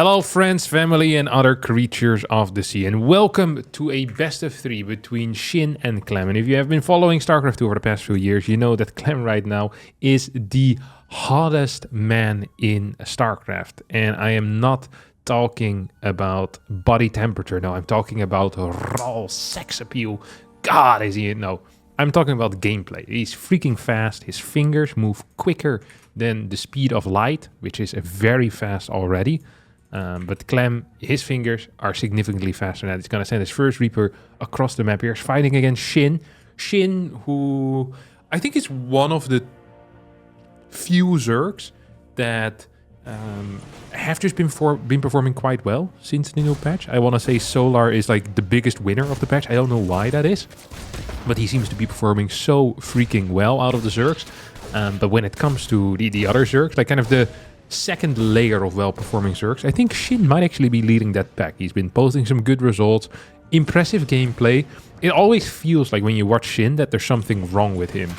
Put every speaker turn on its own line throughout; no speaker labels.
Hello friends, family and other creatures of the sea, and welcome to a best of 3 between Shin and Clem. And if you have been following StarCraft 2 over the past few years, you know that Clem right now is the hottest man in StarCraft. And I am not talking about body temperature, no, I'm talking about raw sex appeal. God, is he, no. I'm talking about gameplay. He's freaking fast, his fingers move quicker than the speed of light, which is very fast already. But Clem, his fingers are significantly faster than that. He's going to send his first Reaper across the map here. He's fighting against Shin. Shin, who I think is one of the few Zergs that have just been performing quite well since the new patch. I want to say Solar is like the biggest winner of the patch. I don't know why that is, but he seems to be performing so freaking well out of the Zergs. But when it comes to the other Zergs, like kind of the second layer of well-performing Zergs, I think Shin might actually be leading that pack. He's been posting some good results, impressive gameplay. It always feels like when you watch Shin that there's something wrong with him.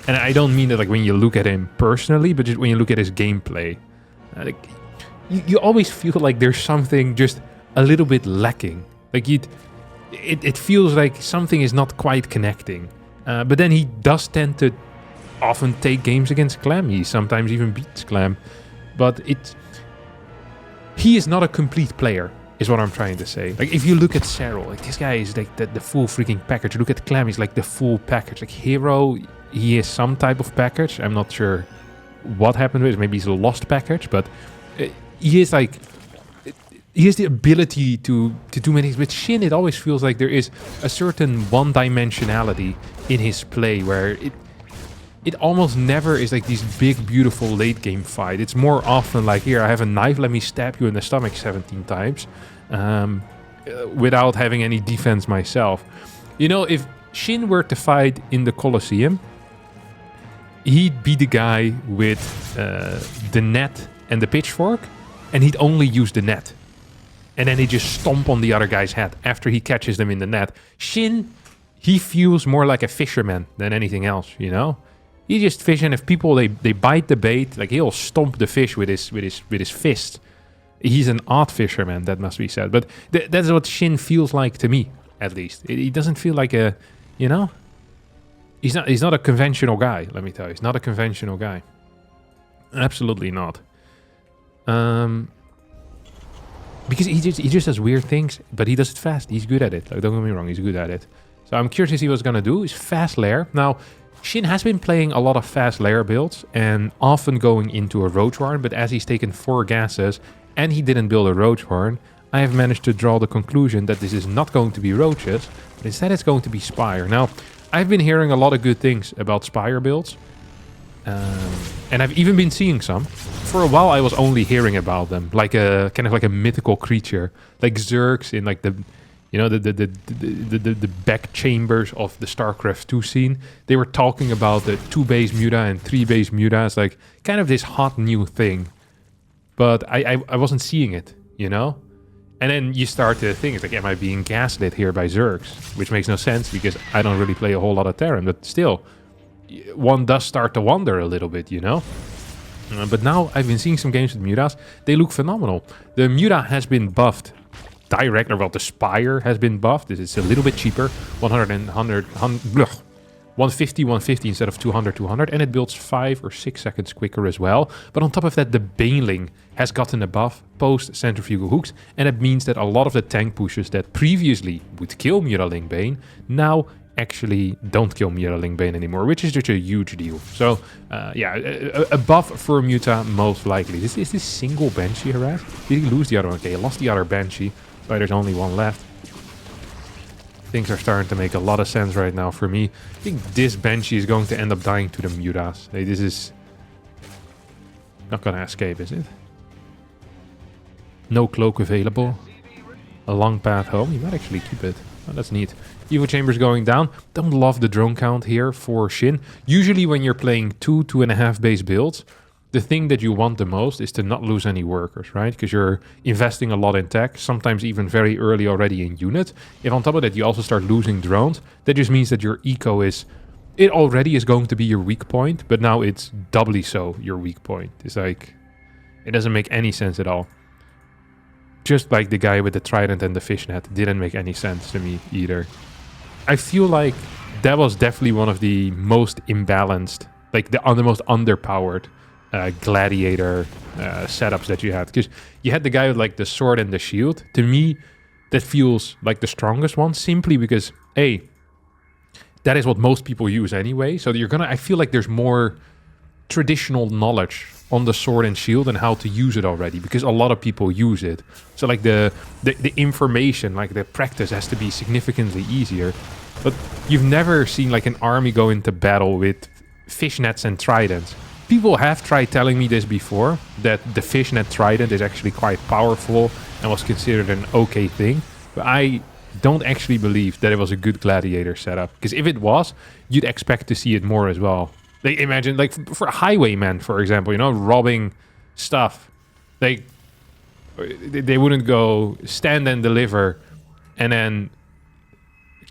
And I don't mean that like when you look at him personally, but just when you look at his gameplay. Like, you always feel like there's something just a little bit lacking. Like it feels like something is not quite connecting. But then he does tend to often take games against Clem. He sometimes even beats Clem. But he is not a complete player, is what I'm trying to say. Like, if you look at Serral, like, this guy is like the full freaking package. Look at Clem, he's like the full package. Like, Hero, he is some type of package. I'm not sure what happened with it. Maybe he's a lost package, but he is like... He has the ability to do many things. With Shin, it always feels like there is a certain one-dimensionality in his play where it almost never is like these big, beautiful late-game fight. It's more often like, here, I have a knife, let me stab you in the stomach 17 times without having any defense myself. You know, if Shin were to fight in the Colosseum, he'd be the guy with the net and the pitchfork, and he'd only use the net. And then he'd just stomp on the other guy's head after he catches them in the net. Shin, he feels more like a fisherman than anything else, you know? He just fish, and if people they bite the bait, like he'll stomp the fish with his fist. He's an odd fisherman, that must be said. But that's what Shin feels like to me, at least. He doesn't feel like a, you know, he's not a conventional guy. Let me tell you, he's not a conventional guy. Absolutely not. Because he just does weird things, but he does it fast. He's good at it. Like, don't get me wrong, he's good at it. So I'm curious to see what he's gonna do. He's fast lair now. Shin has been playing a lot of fast lair builds and often going into a Roach Warren, but as he's taken 4 gases and he didn't build a Roach Warren, I have managed to draw the conclusion that this is not going to be Roaches, but instead it's going to be Spire. Now, I've been hearing a lot of good things about Spire builds, and I've even been seeing some. For a while I was only hearing about them, like a kind of like a mythical creature, like Zergs in like the... You know, the back chambers of the StarCraft 2 scene. They were talking about the 2-base Muta and 3-base Muta as like kind of this hot new thing. But I wasn't seeing it, you know? And then you start to think, it's like, am I being gaslit here by Zergs? Which makes no sense because I don't really play a whole lot of Terran. But still, one does start to wonder a little bit, you know? But now I've been seeing some games with Mutas. They look phenomenal. The Muta has been buffed. Direct, or well, the Spire has been buffed. It's a little bit cheaper, 150 instead of 200, and it builds 5 or 6 seconds quicker as well. But on top of that, the Baneling has gotten a buff post centrifugal hooks, and it means that a lot of the tank pushes that previously would kill Mutalisk Bane now actually don't kill Mutalisk Bane anymore, which is just a huge deal. So yeah, a buff for Muta most likely. Is this single Banshee harass? Did he lose the other one? Okay, he lost the other Banshee. So there's only one left. Things are starting to make a lot of sense right now for me. I think this Banshee is going to end up dying to the Mutas. Hey, this is not gonna escape, is it? No cloak available. A long path home. You might actually keep it. Oh, that's neat. Evo Chambers going down. Don't love the drone count here for Shin. Usually when you're playing 2.5 base builds, the thing that you want the most is to not lose any workers, right? Because you're investing a lot in tech, sometimes even very early already in unit. If on top of that you also start losing drones, that just means that your eco is... It already is going to be your weak point, but now it's doubly so your weak point. It's like... It doesn't make any sense at all. just like the guy with the trident and the fishnet, didn't make any sense to me either. I feel like that was definitely one of the most imbalanced, like the most underpowered gladiator setups that you had. Because you had the guy with like the sword and the shield. To me, that feels like the strongest one, simply because, A, that is what most people use anyway. So I feel like there's more traditional knowledge on the sword and shield and how to use it already, because a lot of people use it. So like the information, like the practice has to be significantly easier. But you've never seen like an army go into battle with fishnets and tridents. People have tried telling me this before, that the fishnet trident is actually quite powerful and was considered an okay thing. But I don't actually believe that it was a good gladiator setup, because if it was, you'd expect to see it more as well. Like, imagine, like, for highwaymen, for example, you know, robbing stuff. They wouldn't go stand and deliver and then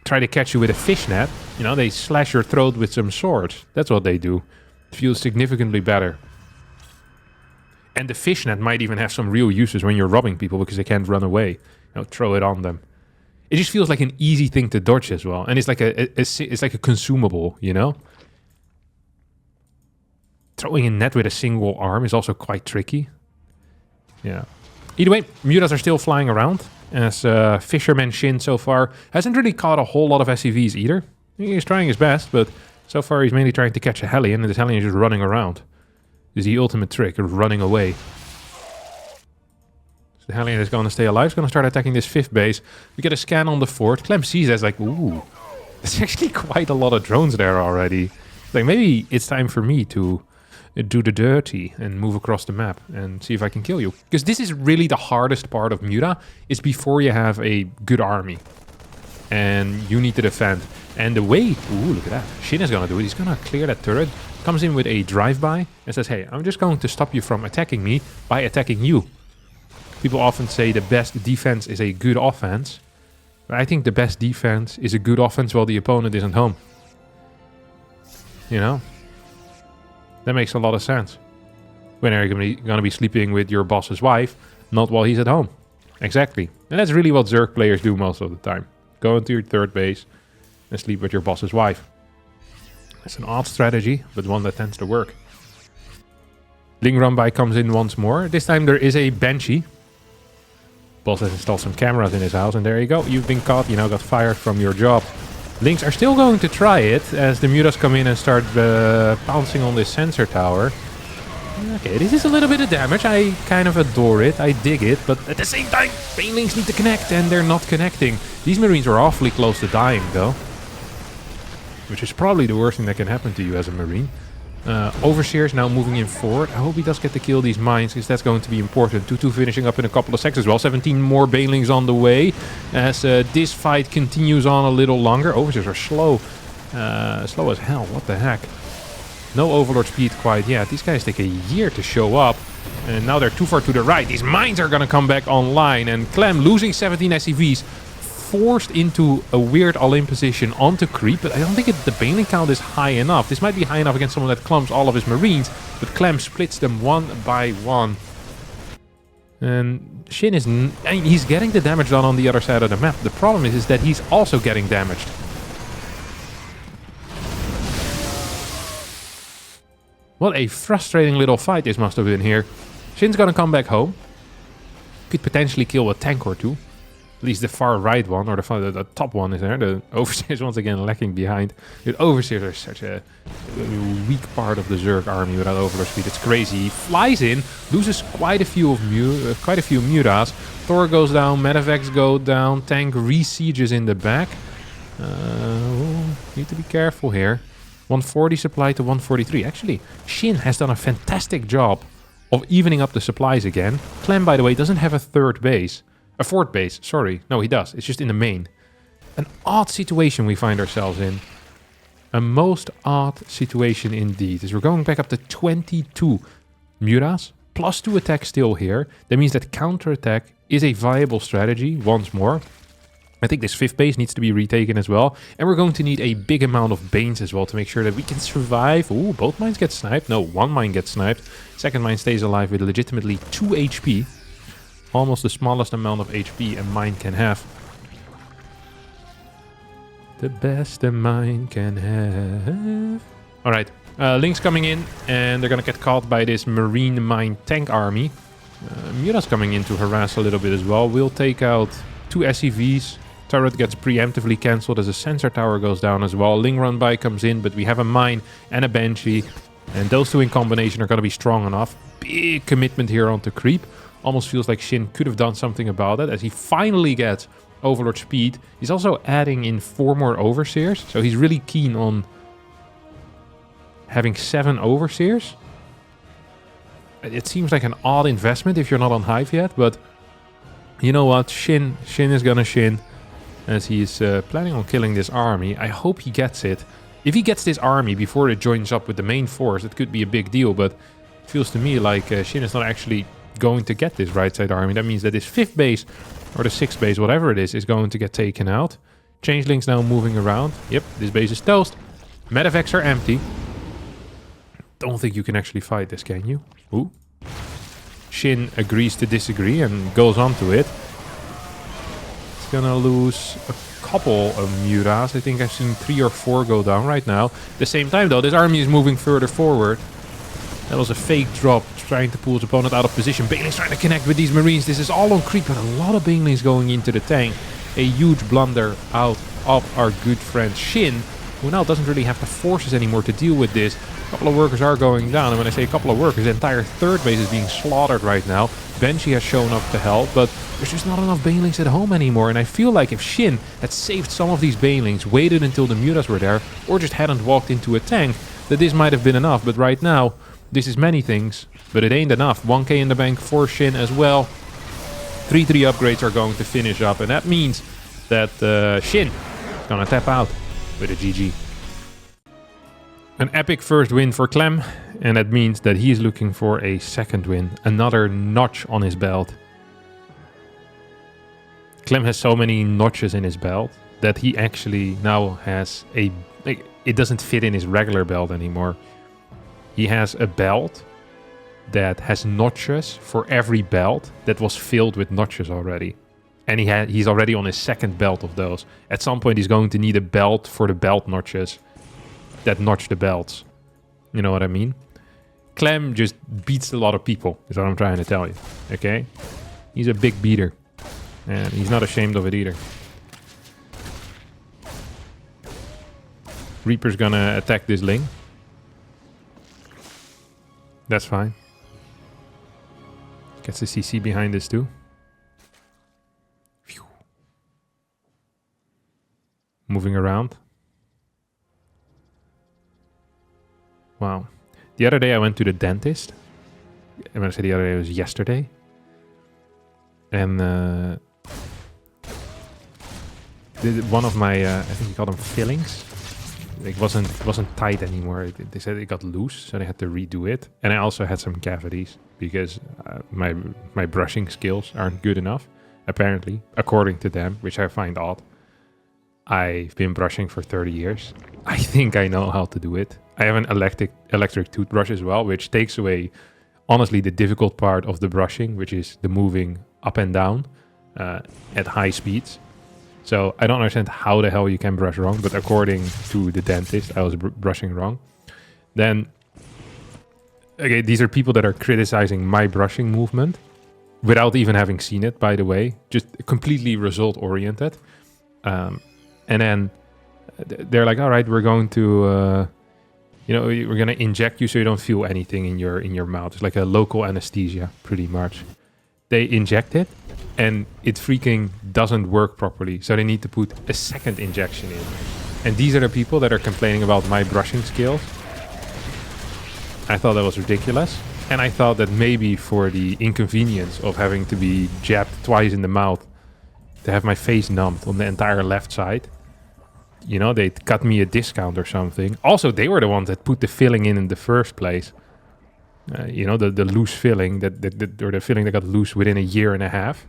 try to catch you with a fishnet. You know, they slash your throat with some swords. That's what they do. It feels significantly better. And the fishnet might even have some real uses when you're robbing people, because they can't run away. You know, throw it on them. It just feels like an easy thing to dodge as well. And it's like it's like a consumable, you know? Throwing a net with a single arm is also quite tricky. Yeah. Either way, mutas are still flying around, as Fisherman Shin so far hasn't really caught a whole lot of SCVs either. He's trying his best, but so far he's mainly trying to catch a Hellion, and this Hellion is just running around. This is the ultimate trick, of running away. So the Hellion is going to stay alive. He's going to start attacking this 5th base. We get a scan on the fort. Clem sees that, like, ooh, there's actually quite a lot of drones there already. Like, maybe it's time for me to do the dirty and move across the map and see if I can kill you. Because this is really the hardest part of Muta, is before you have a good army. And you need to defend. And the way, ooh, look at that. Shin is going to do it. He's going to clear that turret. Comes in with a drive-by and says, hey, I'm just going to stop you from attacking me by attacking you. People often say the best defense is a good offense. But I think the best defense is a good offense while the opponent isn't home. You know? That makes a lot of sense. When are you going to be sleeping with your boss's wife? Not while he's at home. Exactly. And that's really what Zerg players do most of the time. Go into your 3rd base and sleep with your boss's wife. That's an odd strategy, but one that tends to work. Ling Rumbai comes in once more. This time there is a Banshee. Boss has installed some cameras in his house, and there you go. You've been caught. You now got fired from your job. Lynx are still going to try it as the mutas come in and start pouncing on this sensor tower. Okay, this is a little bit of damage. I kind of adore it. I dig it. But at the same time, Banelings need to connect, and they're not connecting. These Marines are awfully close to dying, though. Which is probably the worst thing that can happen to you as a Marine. Overseer is now moving in forward. I hope he does get to kill these mines, because that's going to be important. 2-2 finishing up in a couple of seconds as well. 17 more Banelings on the way. As this fight continues on a little longer. Overseers are slow. Slow as hell. What the heck? No Overlord speed quite yet. These guys take a year to show up. And now they're too far to the right. These mines are going to come back online. And Clem losing 17 SCVs. Forced into a weird all-in position onto creep, but I don't think the Baneling count is high enough. This might be high enough against someone that clumps all of his Marines, but Clem splits them one by one. And Shin is... I mean, he's getting the damage done on the other side of the map. The problem is that he's also getting damaged. What a frustrating little fight this must have been here. Shin's gonna come back home. Could potentially kill a tank or two. At least the far right one, or the top one is there. The Overseers once again lacking behind. The Overseers are such a weak part of the Zerg army without Overlord speed. It's crazy. He flies in, loses quite a few mutas. Thor goes down, Medivacs go down, tank re-sieges in the back. Need to be careful here. 140 supply to 143. Actually, Shin has done a fantastic job of evening up the supplies again. Clem, by the way, doesn't have a 3rd base. A 4th base, sorry. No, he does. It's just in the main. An odd situation we find ourselves in. A most odd situation indeed. As we're going back up to 22 mutas. Plus 2 attacks still here. That means that counterattack is a viable strategy once more. I think this 5th base needs to be retaken as well. And we're going to need a big amount of Banes as well to make sure that we can survive. Ooh, both mines get sniped. No, one mine gets sniped. Second mine stays alive with legitimately 2 HP. Almost the smallest amount of HP a mine can have. The best a mine can have. Alright, Link's coming in, and they're gonna get caught by this marine mine tank army. Muta's coming in to harass a little bit as well. We'll take out 2 SCVs. Turret gets preemptively cancelled as a sensor tower goes down as well. Ling run by comes in, but we have a mine and a Banshee. And those two in combination are going to be strong enough. Big commitment here onto creep. Almost feels like Shin could have done something about it as he finally gets Overlord speed. He's also adding in 4 more Overseers. So he's really keen on having 7 Overseers. It seems like an odd investment if you're not on Hive yet. But you know what? Shin is going to Shin. As he's planning on killing this army. I hope he gets it. If he gets this army before it joins up with the main force, it could be a big deal. But it feels to me like Shin is not actually going to get this right side army. That means that this 5th base, or the 6th base, whatever it is going to get taken out. Changeling's now moving around. Yep, this base is toast. Medevacs are empty. Don't think you can actually fight this, can you? Ooh. Shin agrees to disagree and goes on to it. Gonna lose a couple of Mutas. I think I've seen 3 or 4 go down right now. At the same time though, this army is moving further forward. That was a fake drop, trying to pull his opponent out of position. Baneling's trying to connect with these Marines. This is all on creep, but a lot of Banelings going into the tank. A huge blunder out of our good friend Shin, who now doesn't really have the forces anymore to deal with this. A couple of workers are going down, and when I say a couple of workers, the entire 3rd base is being slaughtered right now. Banshee has shown up to help, but there's just not enough Banelings at home anymore, and I feel like if Shin had saved some of these Banelings, waited until the Mutas were there, or just hadn't walked into a tank, that this might have been enough. But right now, this is many things, but it ain't enough. 1k in the bank for Shin as well. 3-3 upgrades are going to finish up, and that means that Shin is gonna tap out with a GG. An epic first win for Clem, and that means that he is looking for a 2nd win. Another notch on his belt. Clem has so many notches in his belt that he actually now has a... it doesn't fit in his regular belt anymore. He has a belt that has notches for every belt that was filled with notches already. And he's already on his 2nd belt of those. At some point he's going to need a belt for the belt notches that notch the belts. You know what I mean? Clem just beats a lot of people, is what I'm trying to tell you. Okay? He's a big beater. And he's not ashamed of it either. Reaper's gonna attack this Ling. That's fine. Gets the CC behind this too. Phew. Moving around. Wow. The other day I went to the dentist. And when I say the other day, it was yesterday. And one of my, I think you call them fillings. It wasn't tight anymore. They said it got loose, so they had to redo it. And I also had some cavities because my brushing skills aren't good enough, apparently, according to them, which I find odd. I've been brushing for 30 years. I think I know how to do it. I have an electric toothbrush as well, which takes away, honestly, the difficult part of the brushing, which is the moving up and down at high speeds. So I don't understand how the hell you can brush wrong, but according to the dentist, I was brushing wrong. Then, okay, these are people that are criticizing my brushing movement without even having seen it, by the way, just completely result-oriented. And then they're like, all right, we're going to, we're going to inject you so you don't feel anything in your mouth. It's like a local anesthesia, pretty much. They inject it, and it freaking doesn't work properly. So they need to put a 2nd injection in. And these are the people that are complaining about my brushing skills. I thought that was ridiculous. And I thought that maybe for the inconvenience of having to be jabbed twice in the mouth, to have my face numbed on the entire left side, they'd cut me a discount or something. Also, they were the ones that put the filling in the first place. The loose filling, or the filling that got loose within a year and a half.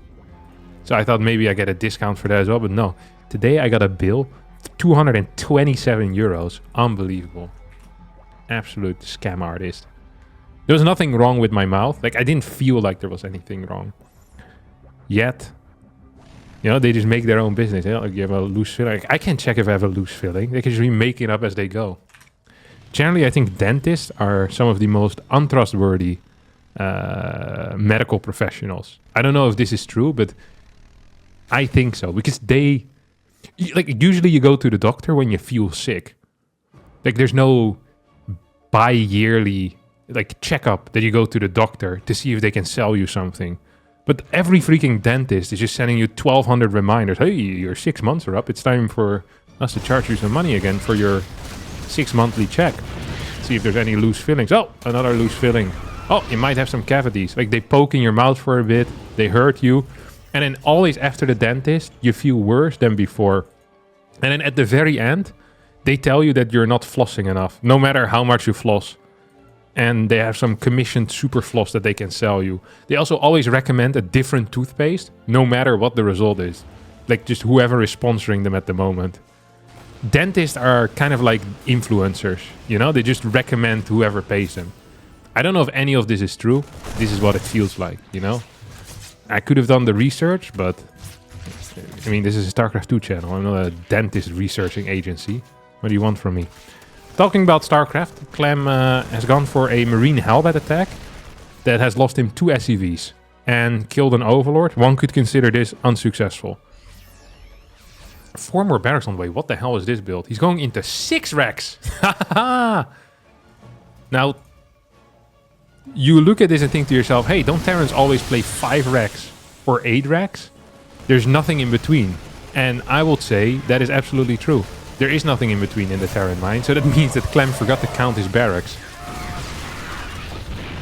So I thought maybe I get a discount for that as well, but no. Today I got a bill, 227 euros. Unbelievable. Absolute scam artist. There was nothing wrong with my mouth. Like, I didn't feel like there was anything wrong. yet. You know, they just make their own business. You know, like you have a loose filling. I can't check if I have a loose filling. They can just make it up as they go. Generally, I think dentists are some of the most untrustworthy medical professionals. I don't know if this is true, but I think so. Because they... Like, usually you go to the doctor when you feel sick. Like, there's no bi-yearly, like, checkup that you go to the doctor to see if they can sell you something. But every freaking dentist is just sending you 1,200 reminders. Hey, your 6 months are up. It's time for us to charge you some money again for your 6 monthly check. See if there's any loose fillings. Oh, another loose filling. Oh, you might have some cavities. Like, they poke in your mouth for a bit. They hurt you. And then always after the dentist, you feel worse than before. And then at the very end, they tell you that you're not flossing enough, no matter how much you floss. And they have some commissioned super floss that they can sell you. They also always recommend a different toothpaste, no matter what the result is. Like, just whoever is sponsoring them at the moment. Dentists are kind of like influencers, you know? They just recommend whoever pays them. I don't know if any of this is true. This is what it feels like, you know? I could have done the research, but... I mean, this is a StarCraft 2 channel. I'm not a dentist researching agency. What do you want from me? Talking about StarCraft, Clem has gone for a Marine Hellbat attack that has lost him 2 SCVs and killed an Overlord. One could consider this unsuccessful. 4 more barracks on the way. What the hell is this build? He's going into 6 racks. Now, you look at this and think to yourself, hey, don't Terrans always play 5 racks or 8 racks? There's nothing in between. And I would say that is absolutely true. There is nothing in between in the Terran mind, so that means that Clem forgot to count his barracks.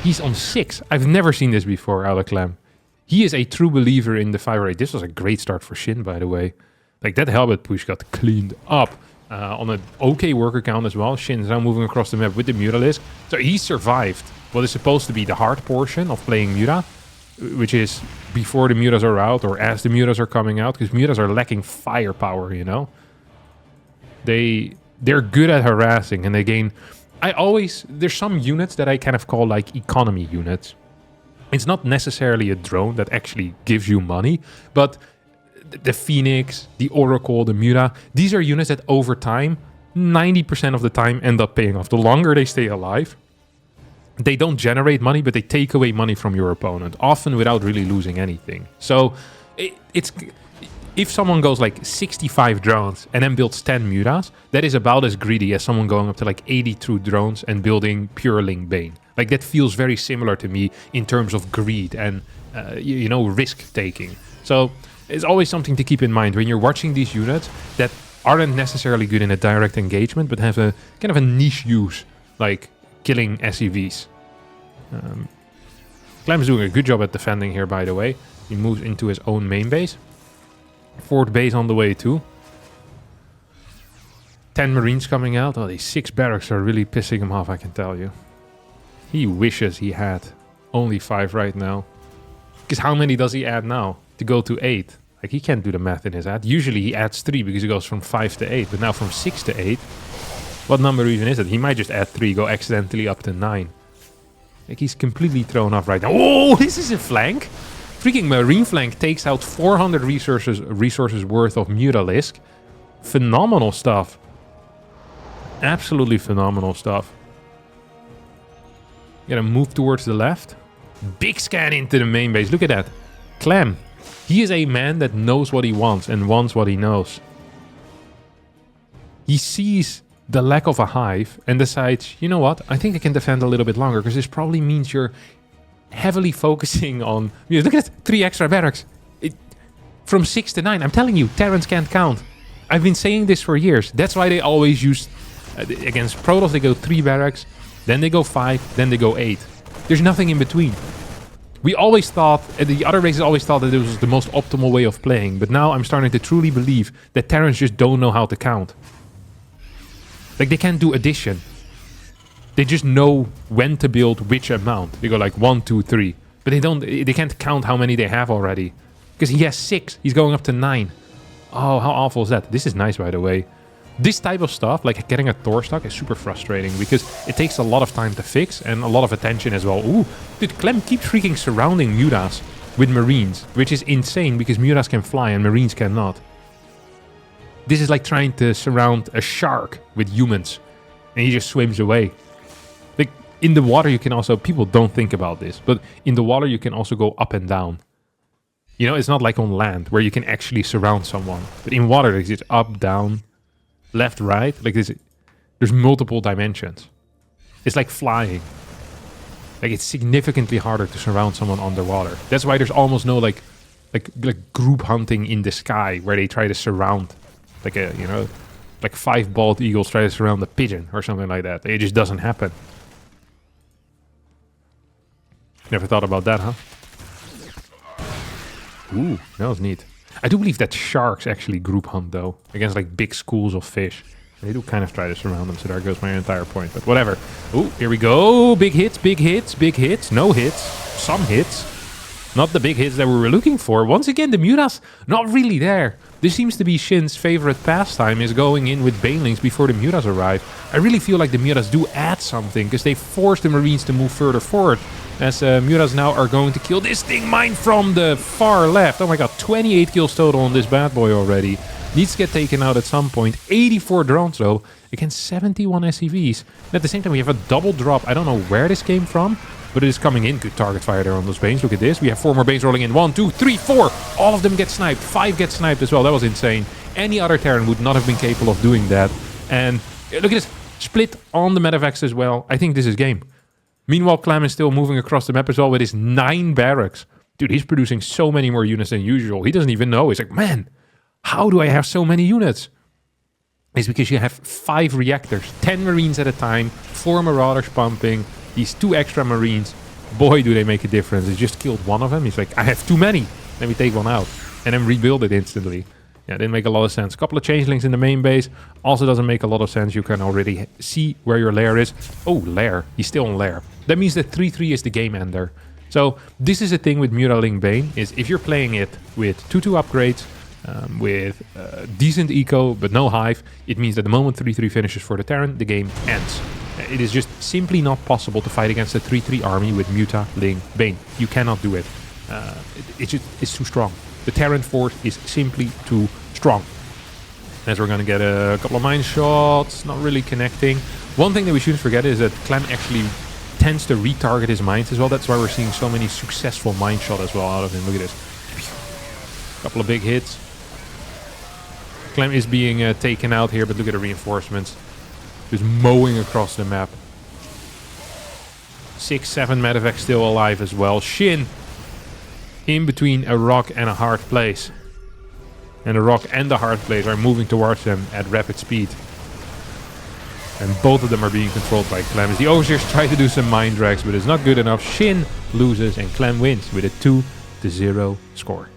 He's on 6. I've never seen this before out of Clem. He is a true believer in the 5-8. This was a great start for Shin, by the way. Like, that Hellbat push got cleaned up. On an okay worker count as well. Shin is now moving across the map with the Mutalisk. So he survived what is supposed to be the hard portion of playing Muta, which is before the Mutas are out or as the Mutas are coming out, because Mutas are lacking firepower, you know? They're good at harassing and they gain... There's some units that I kind of call like economy units. It's not necessarily a drone that actually gives you money, but the Phoenix, the Oracle, the Muta, these are units that over time, 90% of the time end up paying off. The longer they stay alive, they don't generate money, but they take away money from your opponent, often without really losing anything. So it's... If someone goes like 65 drones and then builds 10 Mutas, that is about as greedy as someone going up to like 80 true drones and building pure Ling Bane. Like, that feels very similar to me in terms of greed and, you know, risk taking. So it's always something to keep in mind when you're watching these units that aren't necessarily good in a direct engagement, but have a kind of a niche use, like killing SCVs. Clem's doing a good job at defending here, by the way. He moves into his own main base. 4th base on the way too. 10 Marines coming out. Oh, these 6 barracks are really pissing him off, I can tell you. He wishes he had only 5 right now. Because how many does he add now to go to 8? Like, he can't do the math in his head. Usually he adds 3 because he goes from 5 to 8. But now from 6 to 8, what number even is it? He might just add 3, go accidentally up to 9. Like, he's completely thrown off right now. Oh, this is a flank. Freaking Marine flank takes out 400 resources worth of Mutalisk. Phenomenal stuff. Absolutely phenomenal stuff. Gotta move towards the left. Big scan into the main base. Look at that. Clem. He is a man that knows what he wants and wants what he knows. He sees the lack of a hive and decides, you know what? I think I can defend a little bit longer, because this probably means you're heavily focusing on... Look at that, 3 extra barracks. From 6 to 9. I'm telling you, Terrans can't count. I've been saying this for years. That's why they always use... against Protoss, they go 3 barracks. Then they go 5. Then they go 8. There's nothing in between. We always thought... the other races always thought that it was the most optimal way of playing. But now I'm starting to truly believe that Terrans just don't know how to count. Like, they can't do addition. They just know when to build which amount. They go like 1, 2, 3. But they can't count how many they have already. Because he has 6. He's going up to 9. Oh, how awful is that? This is nice, by the way. This type of stuff, like getting a Thor stock, is super frustrating. Because it takes a lot of time to fix. And a lot of attention as well. Ooh, dude, Clem keeps freaking surrounding Mutas. with Marines, which is insane because Mutas can fly and Marines cannot. This is like trying to surround a shark with humans, and he just swims away. Like, in the water you can also, people don't think about this, but in the water you can also go up and down. You know, it's not like on land where you can actually surround someone. But in water, it's just up, down, left, right. Like this, there's multiple dimensions. It's like flying. Like it's significantly harder to surround someone underwater. That's why there's almost no like group hunting in the sky where they try to surround, like a, you know, like 5 bald eagles try to surround a pigeon or something like that. It just doesn't happen. Never thought about that, huh? Ooh, that was neat. I do believe that sharks actually group hunt, though, against, like, big schools of fish. They do kind of try to surround them, so there goes my entire point. But whatever. Ooh, here we go. Big hits, big hits, big hits. No hits. Some hits. Not the big hits that we were looking for. Once again, the Mutas, not really there. This seems to be Shin's favorite pastime, is going in with Banelings before the Mutas arrive. I really feel like the Mutas do add something, because they force the Marines to move further forward. As Mutas now are going to kill this thing mine from the far left. Oh my god, 28 kills total on this bad boy already. Needs to get taken out at some point. 84 drones though, against 71 SCVs. And at the same time we have a double drop. I don't know where this came from, but it is coming in. Good target fire there on those Banes. Look at this. We have 4 more Banes rolling in. 1, 2, 3, 4. All of them get sniped. 5 get sniped as well. That was insane. Any other Terran would not have been capable of doing that. And look at this. Split on the medevacs as well. I think this is game. Meanwhile, Clem is still moving across the map as well with his 9 barracks. Dude, he's producing so many more units than usual. He doesn't even know. He's like, man, how do I have so many units? It's because you have 5 reactors, 10 Marines at a time, 4 Marauders pumping, these 2 extra Marines. Boy, do they make a difference. He just killed one of them. He's like, I have too many. Let me take one out. And then rebuild it instantly. Yeah, didn't make a lot of sense. A couple of changelings in the main base. Also doesn't make a lot of sense. You can already see where your lair is. Oh, lair. He's still on lair. That means that 3-3 is the game ender. So this is the thing with Mutaling Bane, is if you're playing it with 2-2 upgrades, with decent eco but no hive, it means that the moment 3-3 finishes for the Terran, the game ends. It is just simply not possible to fight against a 3-3 army with Mutaling Bane. You cannot do it. It's too strong. The Terran force is simply too strong. As we're going to get a couple of mine shots, not really connecting. One thing that we shouldn't forget is that Clem actually tends to retarget his mines as well. That's why we're seeing so many successful mine shots as well out of him. Look at this. Couple of big hits. Clem is being taken out here, but look at the reinforcements. Just mowing across the map. 6, 7 medevacs still alive as well. Shin in between a rock and a hard place. And the rock and the hard place are moving towards them at rapid speed. And both of them are being controlled by Clem. As the Overseers try to do some mind drags, but it's not good enough. Shin loses and Clem wins with a 2-0 score.